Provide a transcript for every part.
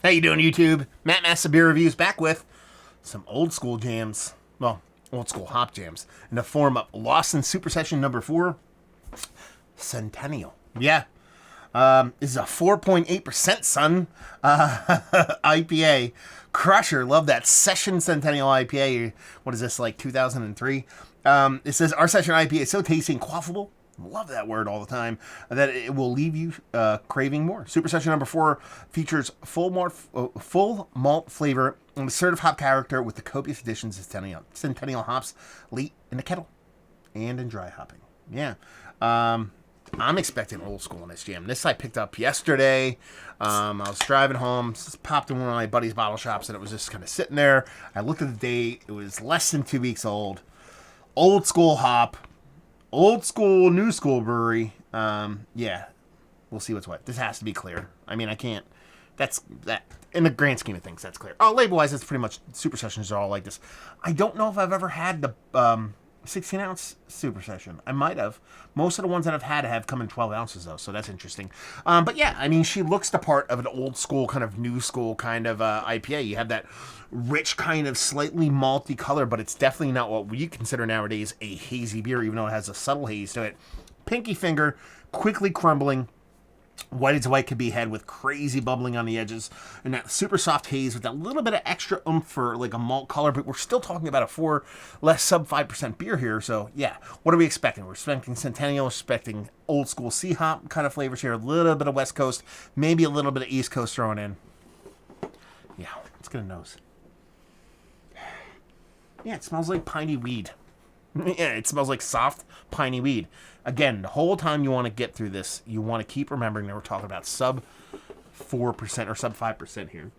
How you doing, YouTube? Matt Massa Beer Reviews back with some old school jams. Well, old school hop jams in the form of Lawson Super Session number 4, Centennial. Yeah. This is a 4.8%, son. IPA. Crusher. Love that Session Centennial IPA. What is this, like 2003? It says, our Session IPA is so tasty and quaffable. Love that word all the time. That it will leave you craving more. Super Session number 4 features full malt flavor and assertive hop character with the copious additions of Centennial hops late in the kettle and in dry hopping. Yeah. I'm expecting old school in this jam. This I picked up yesterday. I was driving home, just popped in one of my buddy's bottle shops, and it was just kind of sitting there. I looked at the date. It was less than 2 weeks old. Old school hop. Old school, new school brewery. Yeah, we'll see what's what. This has to be clear. I mean, I can't. That's that. In the grand scheme of things, that's clear. Oh, label-wise, it's pretty much Super Sessions are all like this. I don't know if I've ever had the 16-ounce Super Session. I might have. Most of the ones that I've had have come in 12 ounces, though, so that's interesting. But yeah, I mean, she looks the part of an old school, kind of new school kind of IPA. You have that rich, kind of slightly malty color, but it's definitely not what we consider nowadays a hazy beer, even though it has a subtle haze to it. Pinky finger, quickly crumbling. White as white could be had with crazy bubbling on the edges and that super soft haze with that little bit of extra oomph for like a malt color, but we're still talking about a less sub 5% beer here. So yeah, what are we expecting? We're expecting Centennial, expecting old school sea hop kind of flavors here, a little bit of West Coast, maybe a little bit of East Coast thrown in. Yeah, let's get a nose. Yeah, it smells like piney weed. Yeah, it smells like soft, piney weed. Again, the whole time you want to get through this, you want to keep remembering that we're talking about sub 4% or sub 5% here.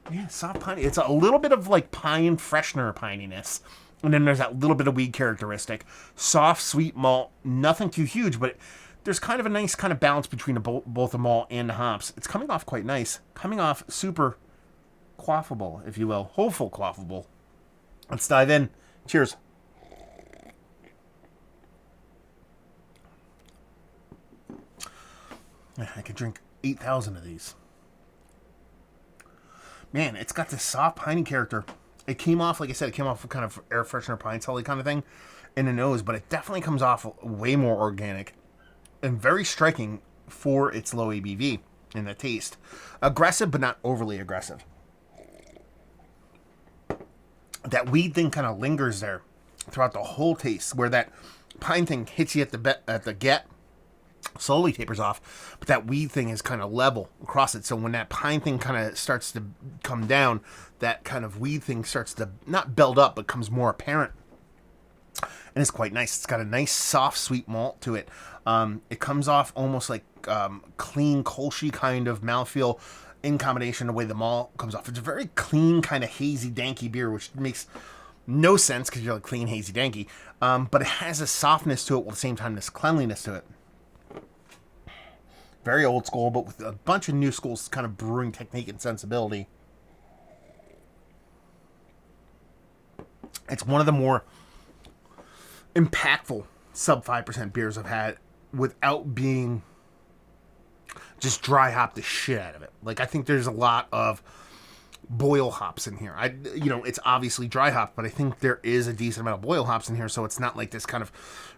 Yeah, soft piney. It's a little bit of like pine freshener pininess. And then there's that little bit of weed characteristic. Soft, sweet malt. Nothing too huge, but there's kind of a nice kind of balance between both the malt and the hops. It's coming off quite nice. Coming off super quaffable, if you will. Hopeful quaffable. Let's dive in. Cheers. I could drink 8,000 of these. Man, it's got this soft piney character. It came off, like I said, it came off kind of air freshener pine sully kind of thing in the nose, but it definitely comes off way more organic and very striking for its low ABV in the taste. Aggressive, but not overly aggressive. That weed thing kind of lingers there throughout the whole taste, where that pine thing hits you at the get, slowly tapers off, but that weed thing is kind of level across it. So when that pine thing kind of starts to come down, that kind of weed thing starts to not build up, but comes more apparent. And it's quite nice. It's got a nice, soft, sweet malt to it. It comes off almost like clean, Kolschy kind of mouthfeel in combination the way the malt comes off. It's a very clean, kind of hazy, danky beer, which makes no sense because you're like clean, hazy, danky. But it has a softness to it while at the same time this cleanliness to it. Very old school, but with a bunch of new school kind of brewing technique and sensibility. It's one of the more impactful sub 5% beers I've had without being just dry hop the shit out of it. Like, I think there's a lot of boil hops in here. It's obviously dry hop, but I think there is a decent amount of boil hops in here, so it's not like this kind of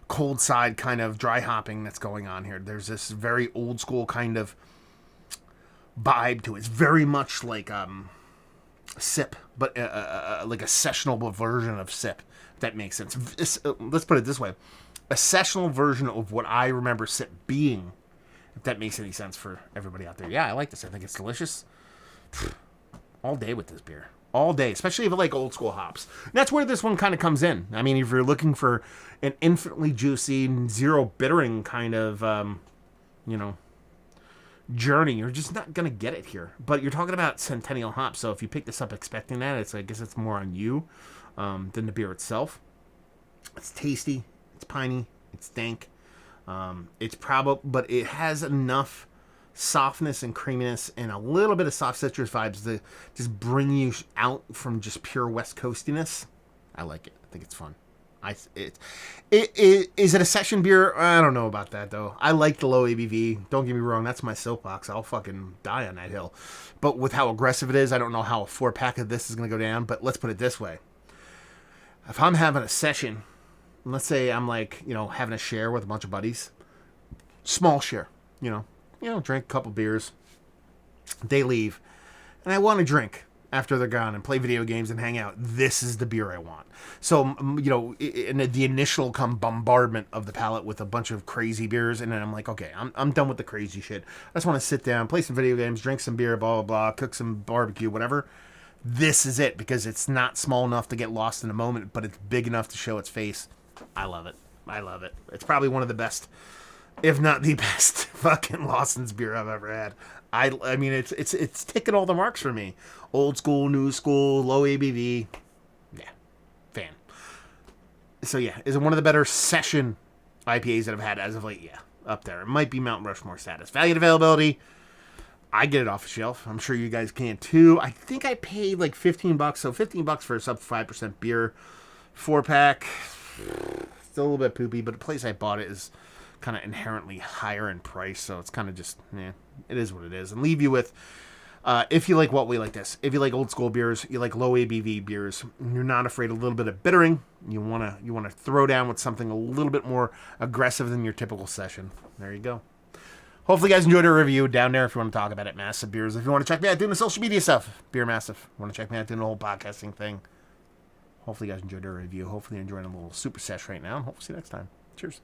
cold side kind of dry hopping that's going on here. There's this very old school kind of vibe to it. It's very much like sip, but like a sessionable version of sip, if that makes sense. Let's put it this way. A sessional version of what I remember sip being, if that makes any sense for everybody out there. Yeah, I like this. I think it's delicious. All day with this beer. All day, especially if you like old school hops. And that's where this one kind of comes in. I mean, if you're looking for an infinitely juicy, zero bittering kind of, journey, you're just not going to get it here. But you're talking about Centennial hops, so if you pick this up expecting that, I guess it's more on you than the beer itself. It's tasty. It's piney. It's dank. It's probably, but it has enough softness and creaminess and a little bit of soft citrus vibes to just bring you out from just pure West Coastiness. I like it. I think it's fun. Is it a session beer? I don't know about that, though. I like the low ABV. Don't get me wrong. That's my soapbox. I'll fucking die on that hill. But with how aggressive it is, I don't know how a 4-pack of this is going to go down. But let's put it this way. If I'm having a session, let's say I'm like, having a share with a bunch of buddies. Small share, drink a couple beers. They leave. And I want to drink after they're gone and play video games and hang out. This is the beer I want. So, in the initial bombardment of the palate with a bunch of crazy beers, and then I'm like, okay, I'm done with the crazy shit. I just want to sit down, play some video games, drink some beer, blah, blah, blah, cook some barbecue, whatever. This is it, because it's not small enough to get lost in a moment, but it's big enough to show its face. I love it. I love it. It's probably one of the best, if not the best, fucking Lawson's beer I've ever had. I mean, it's ticking all the marks for me. Old school, new school, low ABV. Yeah, fan. So yeah, is it one of the better session IPAs that I've had as of late? Yeah, up there. It might be Mount Rushmore status. Value and availability. I get it off the shelf. I'm sure you guys can too. I think I paid like $15, so $15 for a sub 5% beer, 4-pack. Still a little bit poopy, but the place I bought it is kind of inherently higher in price, so it's kind of just, it is what it is. And leave you with, if you like what we like this, if you like old school beers, you like low ABV beers, you're not afraid of a little bit of bittering, you want to throw down with something a little bit more aggressive than your typical session. There you go. Hopefully you guys enjoyed our review. Down there if you want to talk about it, Massive Beers. If you want to check me out doing the social media stuff, Beer Massive. Want to check me out doing the whole podcasting thing. Hopefully you guys enjoyed our review. Hopefully you're enjoying a little super sesh right now. Hopefully see you next time. Cheers.